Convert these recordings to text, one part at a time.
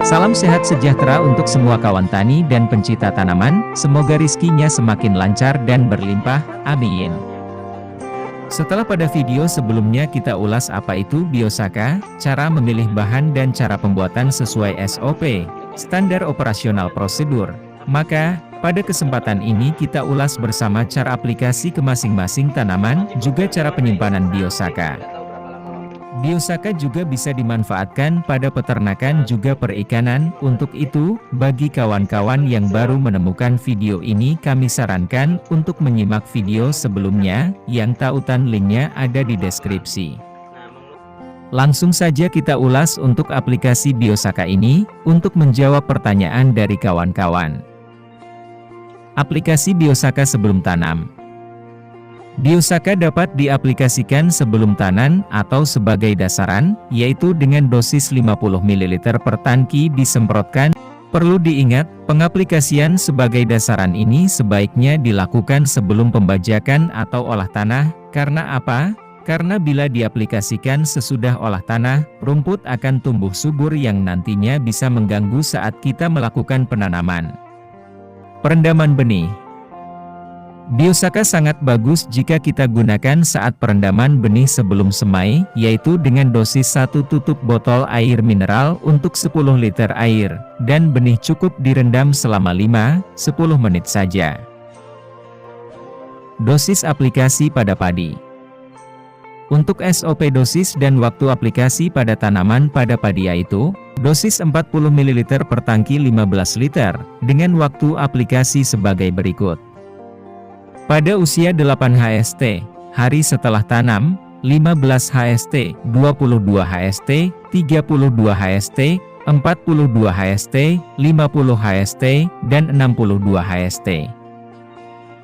Salam sehat sejahtera untuk semua kawan tani dan pencinta tanaman, semoga rizkinya semakin lancar dan berlimpah, amin. Setelah pada video sebelumnya kita ulas apa itu Biosaka, cara memilih bahan dan cara pembuatan sesuai SOP, standar operasional prosedur, maka pada kesempatan ini kita ulas bersama cara aplikasi ke masing-masing tanaman, juga cara penyimpanan Biosaka. Biosaka juga bisa dimanfaatkan pada peternakan juga perikanan. Untuk itu, bagi kawan-kawan yang baru menemukan video ini, kami sarankan untuk menyimak video sebelumnya, yang tautan linknya ada di deskripsi. Langsung saja kita ulas untuk aplikasi Biosaka ini, untuk menjawab pertanyaan dari kawan-kawan. Aplikasi Biosaka sebelum tanam. Biosaka dapat diaplikasikan sebelum tanam atau sebagai dasaran, yaitu dengan dosis 50 ml per tangki disemprotkan. Perlu diingat, pengaplikasian sebagai dasaran ini sebaiknya dilakukan sebelum pembajakan atau olah tanah. Karena apa? Karena bila diaplikasikan sesudah olah tanah, rumput akan tumbuh subur yang nantinya bisa mengganggu saat kita melakukan penanaman. Perendaman benih. Biosaka sangat bagus jika kita gunakan saat perendaman benih sebelum semai, yaitu dengan dosis 1 tutup botol air mineral untuk 10 liter air, dan benih cukup direndam selama 5-10 menit saja. Dosis aplikasi pada padi. Untuk SOP dosis dan waktu aplikasi pada tanaman pada padi yaitu, dosis 40 ml per tangki 15 liter, dengan waktu aplikasi sebagai berikut. Pada usia 8 HST, hari setelah tanam, 15 HST, 22 HST, 32 HST, 42 HST, 50 HST, dan 62 HST.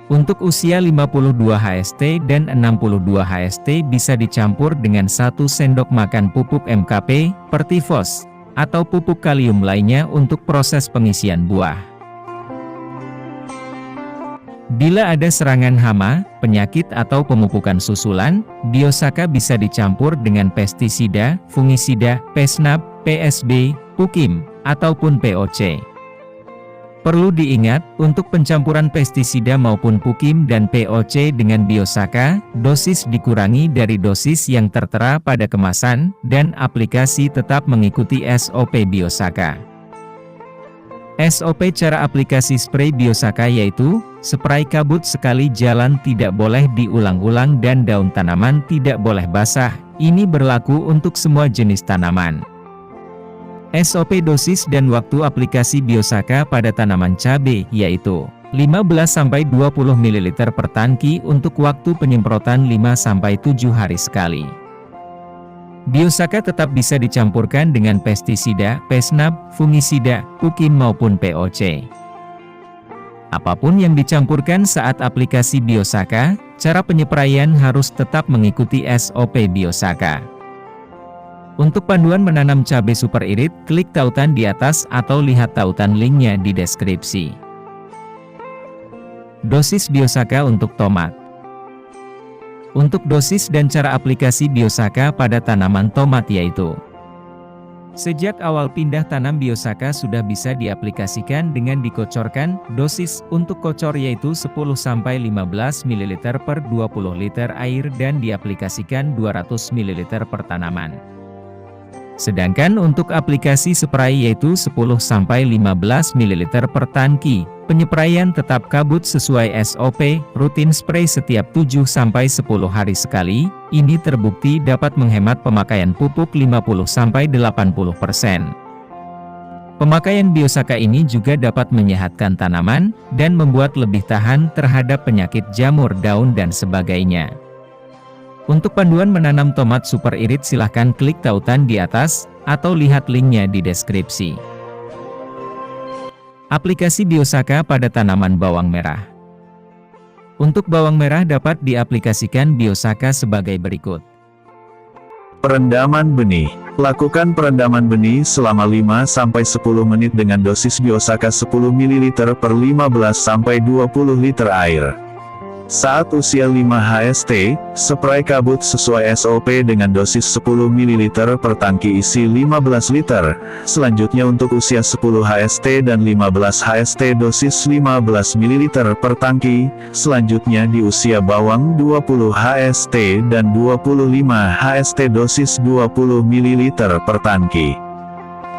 Untuk usia 52 HST dan 62 HST bisa dicampur dengan 1 sendok makan pupuk MKP, Pertifos, atau pupuk kalium lainnya untuk proses pengisian buah. Bila ada serangan hama, penyakit atau pemupukan susulan, Biosaka bisa dicampur dengan pestisida, fungisida, Pesnap, PSB, Pukim, ataupun POC. Perlu diingat, untuk pencampuran pestisida maupun Pukim dan POC dengan Biosaka, dosis dikurangi dari dosis yang tertera pada kemasan, dan aplikasi tetap mengikuti SOP Biosaka. SOP cara aplikasi spray Biosaka yaitu, spray kabut sekali jalan tidak boleh diulang-ulang dan daun tanaman tidak boleh basah. Ini berlaku untuk semua jenis tanaman. SOP dosis dan waktu aplikasi Biosaka pada tanaman cabai yaitu 15-20 ml per tangki untuk waktu penyemprotan 5-7 hari sekali. Biosaka tetap bisa dicampurkan dengan pestisida, Pesnap, fungisida, Pukim maupun POC. Apapun yang dicampurkan saat aplikasi Biosaka, cara penyepraian harus tetap mengikuti SOP Biosaka. Untuk panduan menanam cabai super irit, klik tautan di atas atau lihat tautan linknya di deskripsi. Dosis Biosaka untuk tomat. Untuk dosis dan cara aplikasi Biosaka pada tanaman tomat yaitu, sejak awal pindah tanam Biosaka sudah bisa diaplikasikan dengan dikocorkan. Dosis untuk kocor yaitu 10-15 ml per 20 liter air dan diaplikasikan 200 ml per tanaman. Sedangkan untuk aplikasi spray yaitu 10-15 ml per tangki. Penyepraian tetap kabut sesuai SOP, rutin spray setiap 7-10 hari sekali. Ini terbukti dapat menghemat pemakaian pupuk 50-80%. Pemakaian Biosaka ini juga dapat menyehatkan tanaman, dan membuat lebih tahan terhadap penyakit jamur daun dan sebagainya. Untuk panduan menanam tomat super irit silahkan klik tautan di atas, atau lihat linknya di deskripsi. Aplikasi Biosaka pada tanaman bawang merah. Untuk bawang merah dapat diaplikasikan Biosaka sebagai berikut. Perendaman benih. Lakukan perendaman benih selama 5-10 menit dengan dosis Biosaka 10 ml per 15-20 liter air. Saat usia 5 HST, spray kabut sesuai SOP dengan dosis 10 ml per tangki isi 15 liter. Selanjutnya untuk usia 10 HST dan 15 HST dosis 15 ml per tangki. Selanjutnya di usia bawang 20 HST dan 25 HST dosis 20 ml per tangki.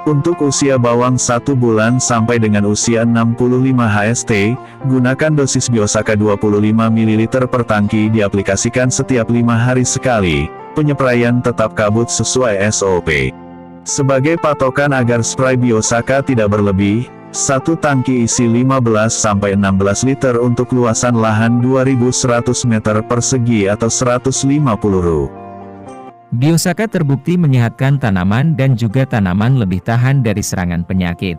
Untuk usia bawang 1 bulan sampai dengan usia 65 HST, gunakan dosis Biosaka 25 ml per tangki diaplikasikan setiap 5 hari sekali. Penyepraian tetap kabut sesuai SOP. Sebagai patokan agar spray Biosaka tidak berlebih, satu tangki isi 15-16 liter untuk luasan lahan 2100 meter persegi atau 150 ru. Biosaka terbukti menyehatkan tanaman dan juga tanaman lebih tahan dari serangan penyakit.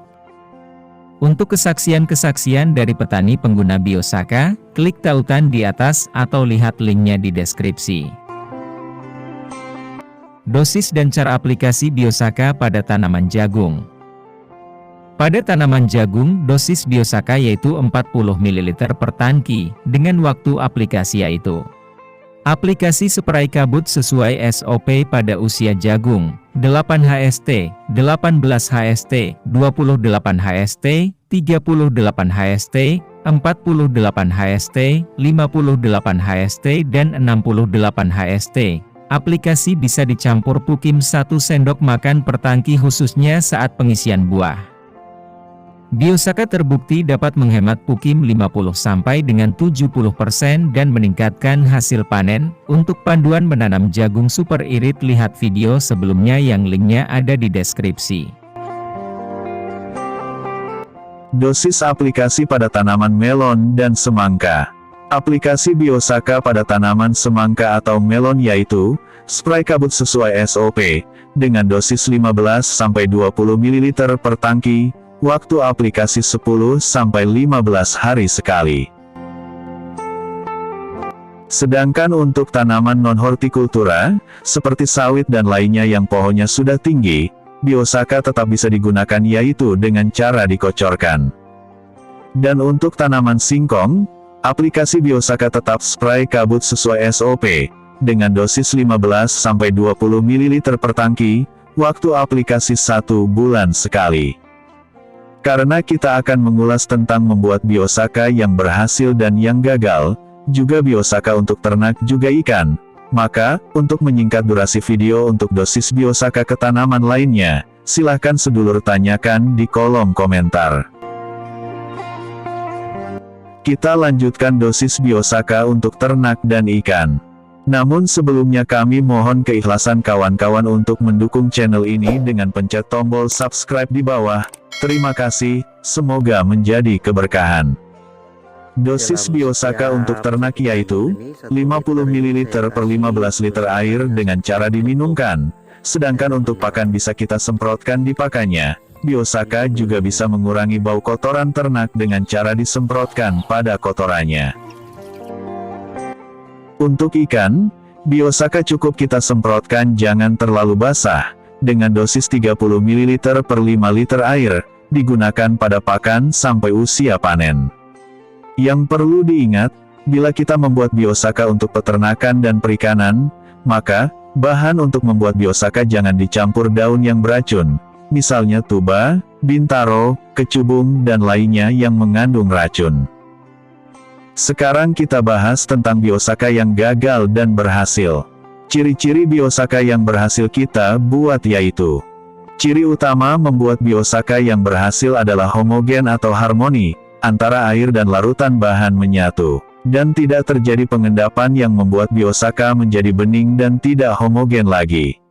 Untuk kesaksian-kesaksian dari petani pengguna Biosaka, klik tautan di atas atau lihat linknya di deskripsi. Dosis dan cara aplikasi Biosaka pada tanaman jagung. Pada tanaman jagung, dosis Biosaka yaitu 40 ml per tangki, dengan waktu aplikasi yaitu aplikasi spray kabut sesuai SOP pada usia jagung, 8 HST, 18 HST, 28 HST, 38 HST, 48 HST, 58 HST, dan 68 HST. Aplikasi bisa dicampur pukim 1 sendok makan per tangki khususnya saat pengisian buah. Biosaka terbukti dapat menghemat pukim 50-70% dan meningkatkan hasil panen. Untuk panduan menanam jagung super irit lihat video sebelumnya yang linknya ada di deskripsi. Dosis aplikasi pada tanaman melon dan semangka. Aplikasi Biosaka pada tanaman semangka atau melon yaitu spray kabut sesuai SOP dengan dosis 15-20 ml per tangki. Waktu aplikasi 10-15 hari sekali. Sedangkan untuk tanaman non-hortikultura, seperti sawit dan lainnya yang pohonnya sudah tinggi, Biosaka tetap bisa digunakan yaitu dengan cara dikocorkan. Dan untuk tanaman singkong, aplikasi Biosaka tetap spray kabut sesuai SOP, dengan dosis 15-20 ml per tangki, waktu aplikasi 1 bulan sekali. Karena kita akan mengulas tentang membuat Biosaka yang berhasil dan yang gagal, juga Biosaka untuk ternak juga ikan, maka, untuk menyingkat durasi video untuk dosis Biosaka ke tanaman lainnya, silahkan sedulur tanyakan di kolom komentar. Kita lanjutkan dosis Biosaka untuk ternak dan ikan. Namun sebelumnya kami mohon keikhlasan kawan-kawan untuk mendukung channel ini dengan pencet tombol subscribe di bawah. Terima kasih, semoga menjadi keberkahan. Dosis Biosaka untuk ternak yaitu 50 ml per 15 liter air dengan cara diminumkan. Sedangkan untuk pakan bisa kita semprotkan di pakannya. Biosaka juga bisa mengurangi bau kotoran ternak dengan cara disemprotkan pada kotorannya. Untuk ikan, Biosaka cukup kita semprotkan jangan terlalu basah, dengan dosis 30 ml per 5 liter air, digunakan pada pakan sampai usia panen. Yang perlu diingat, bila kita membuat Biosaka untuk peternakan dan perikanan, maka, bahan untuk membuat Biosaka jangan dicampur daun yang beracun, misalnya tuba, bintaro, kecubung dan lainnya yang mengandung racun. Sekarang kita bahas tentang Biosaka yang gagal dan berhasil. Ciri-ciri Biosaka yang berhasil kita buat yaitu: ciri utama membuat Biosaka yang berhasil adalah homogen atau harmoni, antara air dan larutan bahan menyatu, dan tidak terjadi pengendapan yang membuat Biosaka menjadi bening dan tidak homogen lagi.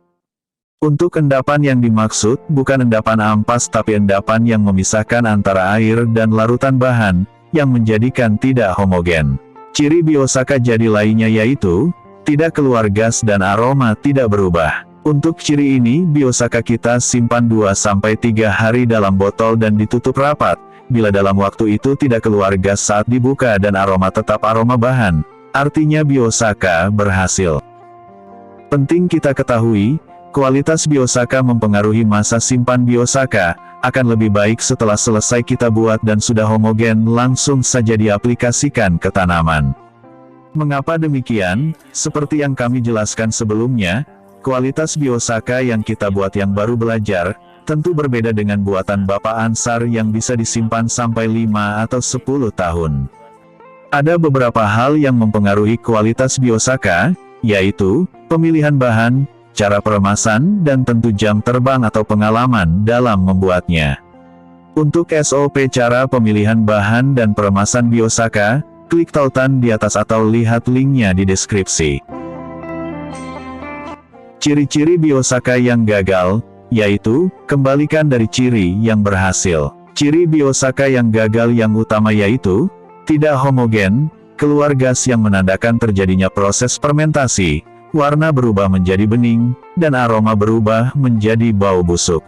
Untuk endapan yang dimaksud, bukan endapan ampas tapi endapan yang memisahkan antara air dan larutan bahan, yang menjadikan tidak homogen. Ciri Biosaka jadi lainnya yaitu, tidak keluar gas dan aroma tidak berubah. Untuk ciri ini, Biosaka kita simpan 2-3 hari dalam botol dan ditutup rapat. Bila dalam waktu itu tidak keluar gas saat dibuka dan aroma tetap aroma bahan, artinya Biosaka berhasil. Penting kita ketahui, kualitas Biosaka mempengaruhi masa simpan Biosaka, akan lebih baik setelah selesai kita buat dan sudah homogen langsung saja diaplikasikan ke tanaman. Mengapa demikian? Seperti yang kami jelaskan sebelumnya, kualitas Biosaka yang kita buat yang baru belajar, tentu berbeda dengan buatan Bapak Ansar yang bisa disimpan sampai 5 atau 10 tahun. Ada beberapa hal yang mempengaruhi kualitas Biosaka, yaitu pemilihan bahan, cara peremasan, dan tentu jam terbang atau pengalaman dalam membuatnya. Untuk SOP cara pemilihan bahan dan peremasan Biosaka, klik tautan di atas atau lihat linknya di deskripsi. Ciri-ciri Biosaka yang gagal, yaitu, kembalikan dari ciri yang berhasil. Ciri Biosaka yang gagal yang utama yaitu, tidak homogen, keluar gas yang menandakan terjadinya proses fermentasi, warna berubah menjadi bening, dan aroma berubah menjadi bau busuk.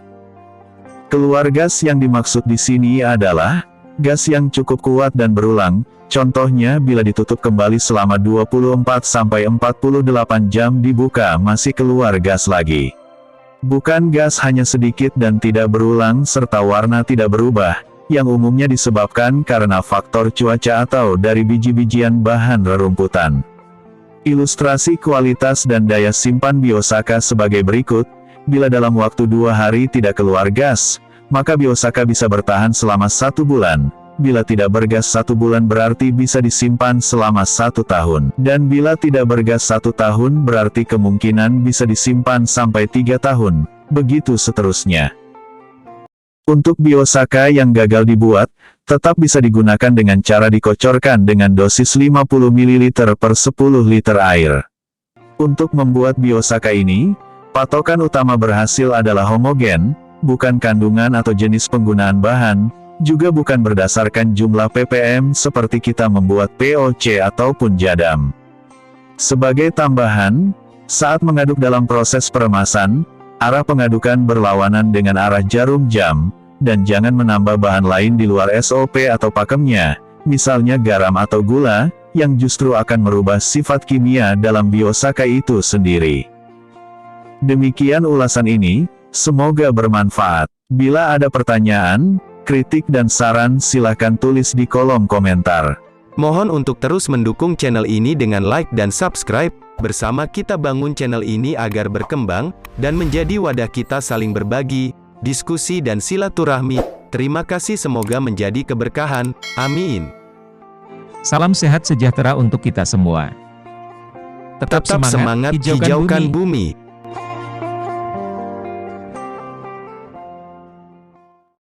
Keluar gas yang dimaksud di sini adalah, gas yang cukup kuat dan berulang, contohnya bila ditutup kembali selama 24-48 jam dibuka masih keluar gas lagi. Bukan gas hanya sedikit dan tidak berulang serta warna tidak berubah, yang umumnya disebabkan karena faktor cuaca atau dari biji-bijian bahan rerumputan. Ilustrasi kualitas dan daya simpan Biosaka sebagai berikut, bila dalam waktu 2 hari tidak keluar gas, maka Biosaka bisa bertahan selama 1 bulan, bila tidak bergas 1 bulan berarti bisa disimpan selama 1 tahun, dan bila tidak bergas 1 tahun berarti kemungkinan bisa disimpan sampai 3 tahun, begitu seterusnya. Untuk Biosaka yang gagal dibuat, tetap bisa digunakan dengan cara dikocorkan dengan dosis 50 ml per 10 liter air. Untuk membuat Biosaka ini, patokan utama berhasil adalah homogen, bukan kandungan atau jenis penggunaan bahan, juga bukan berdasarkan jumlah ppm seperti kita membuat POC ataupun jadam. Sebagai tambahan, saat mengaduk dalam proses peremasan, arah pengadukan berlawanan dengan arah jarum jam, dan jangan menambah bahan lain di luar SOP atau pakemnya, misalnya garam atau gula, yang justru akan merubah sifat kimia dalam Biosaka itu sendiri. Demikian ulasan ini, semoga bermanfaat. Bila ada pertanyaan, kritik dan saran silahkan tulis di kolom komentar. Mohon untuk terus mendukung channel ini dengan like dan subscribe. Bersama kita bangun channel ini agar berkembang, dan menjadi wadah kita saling berbagi, diskusi dan silaturahmi. Terima kasih, semoga menjadi keberkahan. Amin. Salam sehat sejahtera untuk kita semua. Tetap semangat, Hijaukan bumi.